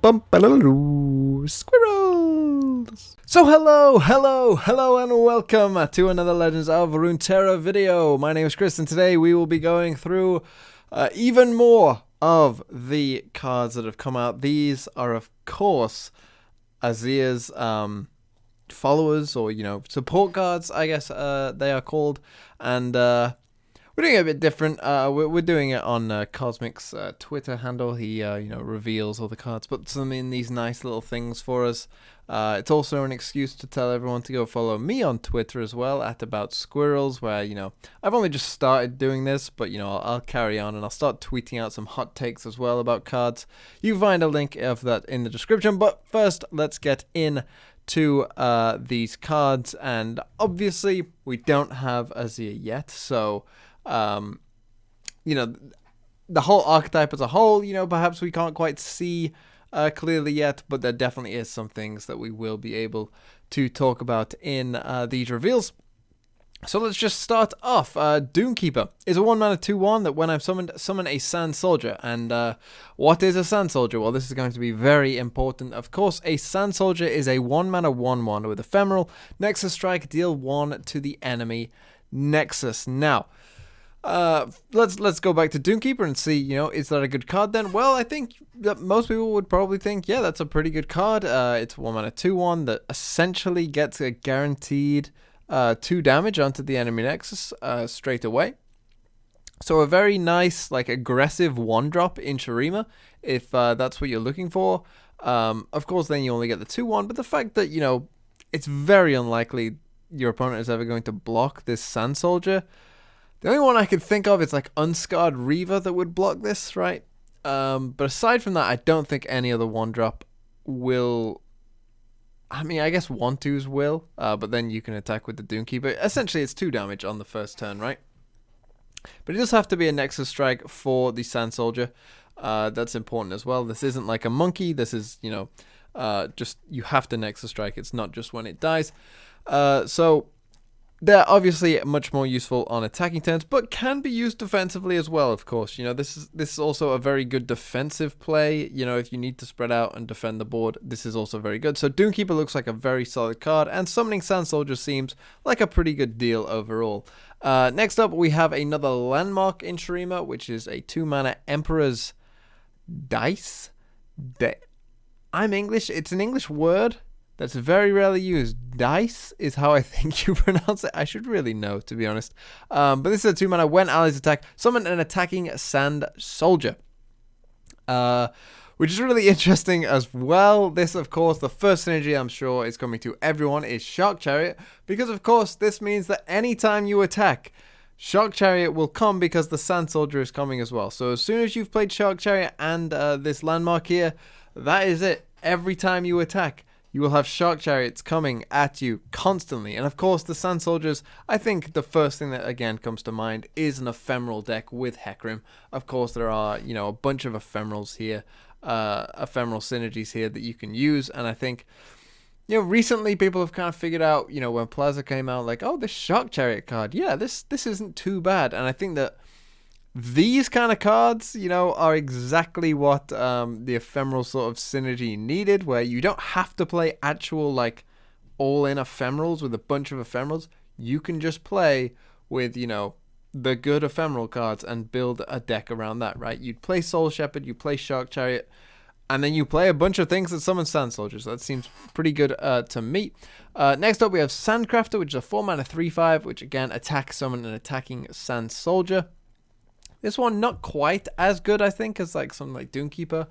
Squirrels! So hello, and welcome to another Legends of Runeterra video. My name is Chris, and today we will be going through even more of the cards that have come out. These are, of course, Azir's followers, or, support cards, I guess they are called. And we're doing it a bit different. We're doing it on Cosmic's Twitter handle. He, reveals all the cards, puts them in these nice little things for us. It's also an excuse to tell everyone to go follow me on Twitter as well, at About Squirrels, where, I've only just started doing this, but, I'll carry on, and I'll start tweeting out some hot takes as well about cards. You find a link of that in the description, but first, let's get in to these cards, and obviously, we don't have Azir yet, so the whole archetype as a whole, perhaps we can't quite see clearly yet, but there definitely is some things that we will be able to talk about in these reveals. So let's just start off. Doomkeeper is a 1-mana 2/1 that when I'm summoned, summon a Sand Soldier. And what is a Sand Soldier? Well, this is going to be very important. Of course, a Sand Soldier is a 1-mana 1/1 with Ephemeral. Nexus Strike, deal 1 to the enemy Nexus. Now, let's go back to Doomkeeper and see, is that a good card then? Well, I think that most people would probably think, yeah, that's a pretty good card. It's 1-mana 2/1 that essentially gets a guaranteed 2 damage onto the enemy Nexus straight away. So a very nice, aggressive 1-drop in Shurima, if that's what you're looking for. Of course, then you only get the 2/1, but the fact that, it's very unlikely your opponent is ever going to block this Sand Soldier. The only one I could think of is Unscarred Reaver that would block this, right? But aside from that, I don't think any other 1-drop will. I mean, I guess 1/2s will, but then you can attack with the Doomkeeper. Essentially, it's 2 damage on the first turn, right? But it does have to be a Nexus Strike for the Sand Soldier. That's important as well. This isn't like a monkey. This is, just you have to Nexus Strike. It's not just when it dies. So they're obviously much more useful on attacking turns, but can be used defensively as well, of course. This is also a very good defensive play. If you need to spread out and defend the board, this is also very good. So Doomkeeper looks like a very solid card, and summoning Sand Soldier seems like a pretty good deal overall. Next up, we have another landmark in Shurima, which is a 2-mana Emperor's Dice. I'm English. It's an English word that's very rarely used. Dice is how I think you pronounce it. I should really know, to be honest. But this is a 2-mana. When allies attack, summon an attacking Sand Soldier. Which is really interesting as well. This, of course, the first synergy I'm sure is coming to everyone is Shark Chariot. Because, of course, this means that anytime you attack, Shark Chariot will come because the Sand Soldier is coming as well. So as soon as you've played Shark Chariot and this landmark here, that is it. Every time you attack, you will have Shark Chariots coming at you constantly. And of course, the Sand Soldiers, I think the first thing that again comes to mind is an Ephemeral deck with Hecarim. Of course, there are, a bunch of Ephemerals here, Ephemeral synergies here that you can use. And I think, recently people have kind of figured out, when Plaza came out, oh, this Shark Chariot card, yeah, this isn't too bad. And I think that these kind of cards, are exactly what the Ephemeral sort of synergy needed, where you don't have to play actual, all-in Ephemerals with a bunch of Ephemerals. You can just play with, the good Ephemeral cards and build a deck around that, right? You'd play Soul Shepherd, you play Shark Chariot, and then you play a bunch of things that summon Sand Soldiers. That seems pretty good to me. Next up, we have Sandcrafter, which is a 4-mana 3/5, which again, attack, summon an attacking Sand Soldier. This one not quite as good, I think, as something like Doomkeeper.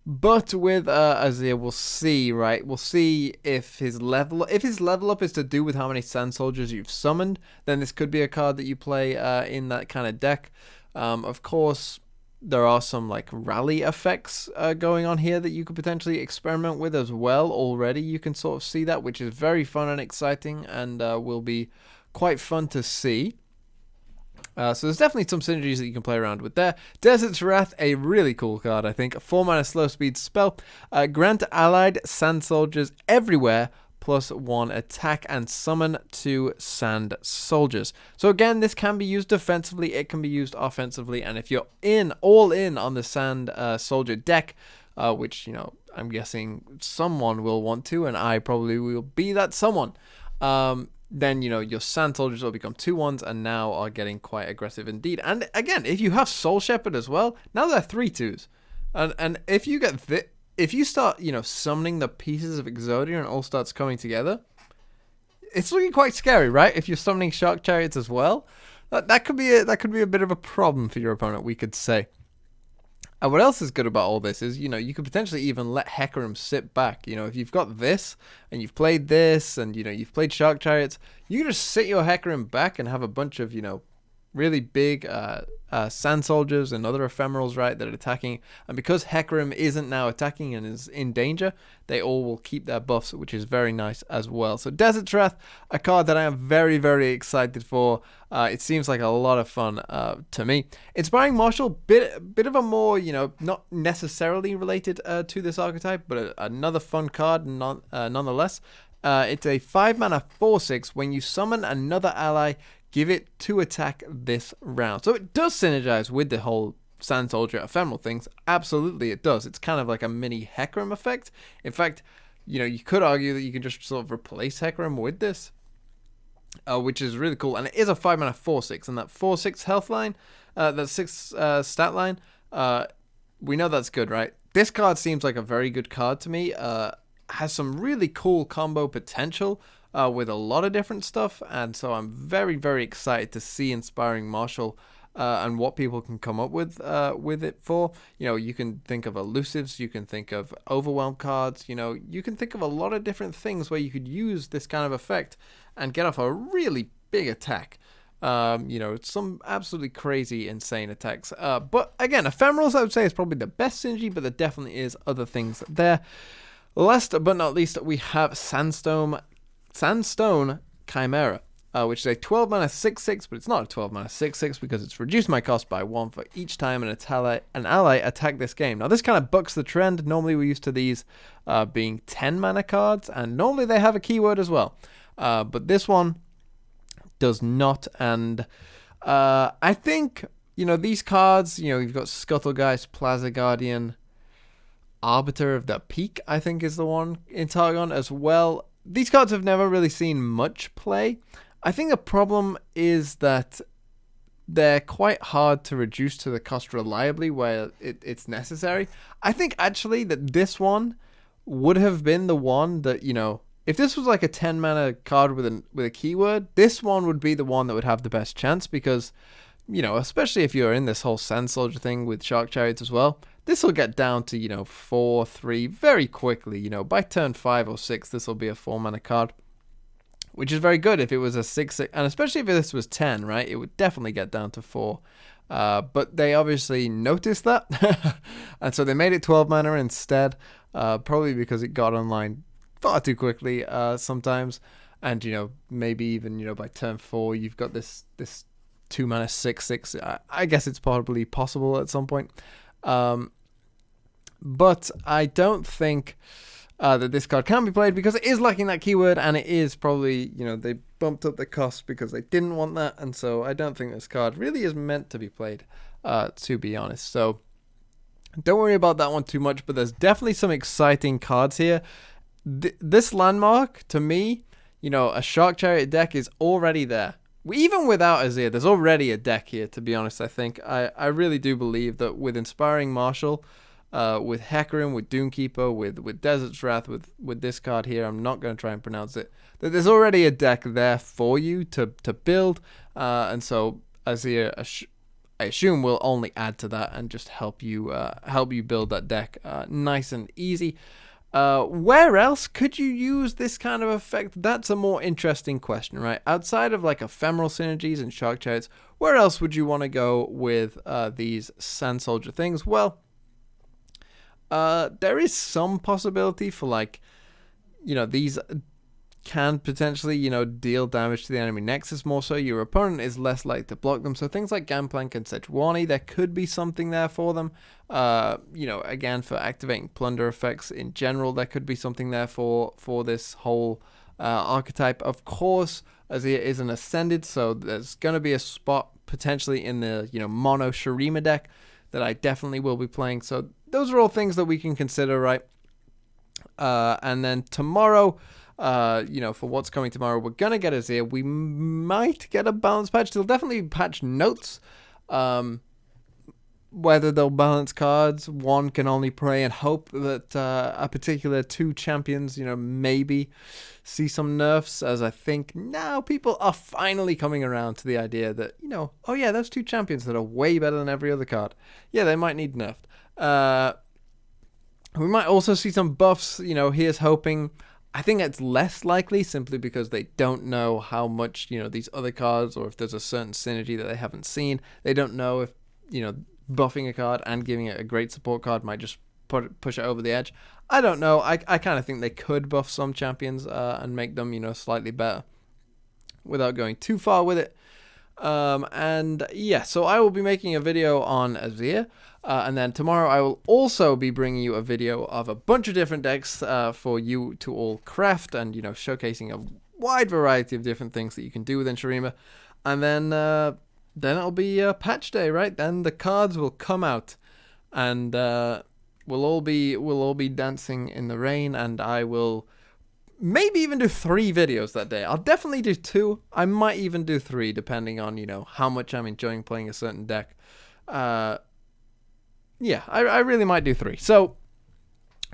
But with Azir, we'll see, right? We'll see if his level up is to do with how many Sand Soldiers you've summoned, then this could be a card that you play in that kind of deck. Of course, there are some rally effects going on here that you could potentially experiment with as well. Already, you can sort of see that, which is very fun and exciting, and will be quite fun to see. So there's definitely some synergies that you can play around with there. Desert's Wrath, a really cool card, I think. A 4-mana slow speed spell. Grant allied Sand Soldiers everywhere +1 attack and summon 2 Sand Soldiers. So again, this can be used defensively, it can be used offensively, and if you're all in on the Sand Soldier deck, which, I'm guessing someone will want to, and I probably will be that someone. Then, your Sand Soldiers will become 2/1s and now are getting quite aggressive indeed. And again, if you have Soul Shepherd as well, now they're 3/2s. And if you get if you start, summoning the pieces of Exodia and all starts coming together, it's looking quite scary, right? If you're summoning Shark Chariots as well, that could be a bit of a problem for your opponent, we could say. And what else is good about all this is, you could potentially even let Hecarim sit back. If you've got this, and you've played this, and, you've played Shark Chariots, you can just sit your Hecarim back and have a bunch of, really big Sand Soldiers and other ephemerals, right, that are attacking. And because Hecarim isn't now attacking and is in danger, they all will keep their buffs, which is very nice as well. So Desert's Wrath, a card that I am very, very excited for. It seems like a lot of fun to me. Inspiring Marshal, bit of a more, not necessarily related to this archetype, but another fun card nonetheless. It's a 5-mana 4/6. When you summon another ally, give it 2 attack this round. So it does synergize with the whole Sand Soldier ephemeral things. Absolutely it does. It's kind of like a mini Hecarim effect. In fact, you could argue that you can just sort of replace Hecarim with this, which is really cool. And it is a 5-mana 4/6, and that 4/6 health line, that 6 stat line, we know that's good, right? This card seems like a very good card to me. Has some really cool combo potential with a lot of different stuff, and so I'm very, very excited to see Inspiring Marshal and what people can come up with it for. You can think of elusives, you can think of overwhelm cards, you can think of a lot of different things where you could use this kind of effect and get off a really big attack. Some absolutely crazy, insane attacks. But again, ephemerals I would say is probably the best synergy, but there definitely is other things there. Last but not least, we have Sandstone Chimera, which is a 12-mana 6/6, but it's not a 12-mana 6/6 because it's reduced my cost by 1 for each time an ally attack this game. Now, this kind of bucks the trend. Normally, we're used to these being 10-mana cards, and normally they have a keyword as well. But this one does not, and I think, these cards, you've got Scuttlegeist, Plaza Guardian, Arbiter of the Peak, I think is the one in Targon as well. These cards have never really seen much play. I think the problem is that they're quite hard to reduce to the cost reliably where it's necessary. I think actually that this one would have been the one that, if this was like a 10-mana card with a keyword, this one would be the one that would have the best chance because, especially if you're in this whole Sand Soldier thing with Shark Chariots as well, this will get down to, 4/3 very quickly. By turn 5 or 6, this will be a 4-mana card, which is very good if it was a 6/6, and especially if this was 10, right? It would definitely get down to 4. But they obviously noticed that, and so they made it 12 mana instead, probably because it got online far too quickly sometimes, and maybe even by turn 4 you've got this 2-mana 6/6. I guess it's probably possible at some point. But I don't think that this card can be played because it is lacking that keyword, and it is probably, they bumped up the cost because they didn't want that, and so I don't think this card really is meant to be played, to be honest. So don't worry about that one too much, but there's definitely some exciting cards here. This landmark, to me, a Shark Chariot deck is already there. Even without Azir, there's already a deck here, to be honest, I think. I really do believe that with Inspiring Marshal, with Hecarim, with Doomkeeper, with Desert's Wrath, with this card here, I'm not going to try and pronounce it, that there's already a deck there for you to build, and so Azir, I assume, will only add to that and just help you build that deck nice and easy. Where else could you use this kind of effect? That's a more interesting question, right? Outside of like ephemeral synergies and Shark Chariots, where else would you want to go with these Sand Soldier things? Well, there is some possibility for like, these can potentially, deal damage to the enemy nexus more so. Your opponent is less likely to block them. So things like Gangplank and Sejuani, there could be something there for them. Again, for activating plunder effects in general, there could be something there for this whole archetype. Of course, Azir is an Ascended, so there's going to be a spot potentially in the, mono Shurima deck that I definitely will be playing. So those are all things that we can consider, right? And then tomorrow, for what's coming tomorrow, we're going to get Azir. We might get a balance patch. They'll definitely patch notes. Whether they'll balance cards, one can only pray and hope that a particular 2 champions, maybe see some nerfs, as I think now people are finally coming around to the idea that, oh yeah, those 2 champions that are way better than every other card. Yeah, they might need nerfed. We might also see some buffs, here's hoping. I think it's less likely simply because they don't know how much, these other cards, or if there's a certain synergy that they haven't seen. They don't know if, buffing a card and giving it a great support card might just push it over the edge. I don't know. I kind of think they could buff some champions and make them, slightly better without going too far with it. And yeah, so I will be making a video on Azir. And then tomorrow I will also be bringing you a video of a bunch of different decks for you to all craft and, showcasing a wide variety of different things that you can do within Shurima. And then it'll be patch day, right? Then the cards will come out, and we'll all be dancing in the rain, and I will maybe even do 3 videos that day. I'll definitely do 2. I might even do 3, depending on how much I'm enjoying playing a certain deck. Yeah, I really might do 3. So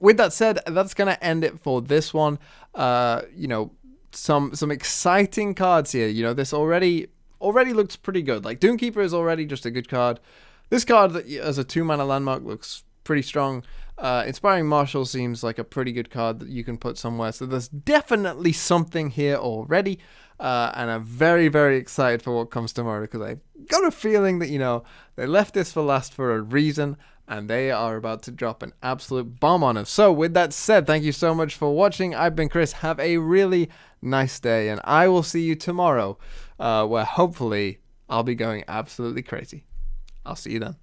with that said, that's gonna end it for this one. Some exciting cards here. This already looks pretty good. Like Doomkeeper is already just a good card. This card as a 2-mana landmark looks pretty strong. Inspiring Marshal seems like a pretty good card that you can put somewhere. So there's definitely something here already. And I'm very, very excited for what comes tomorrow, because I've got a feeling that, they left this for last for a reason, and they are about to drop an absolute bomb on us. So with that said, thank you so much for watching. I've been Chris. Have a really nice day, and I will see you tomorrow, where hopefully I'll be going absolutely crazy. I'll see you then.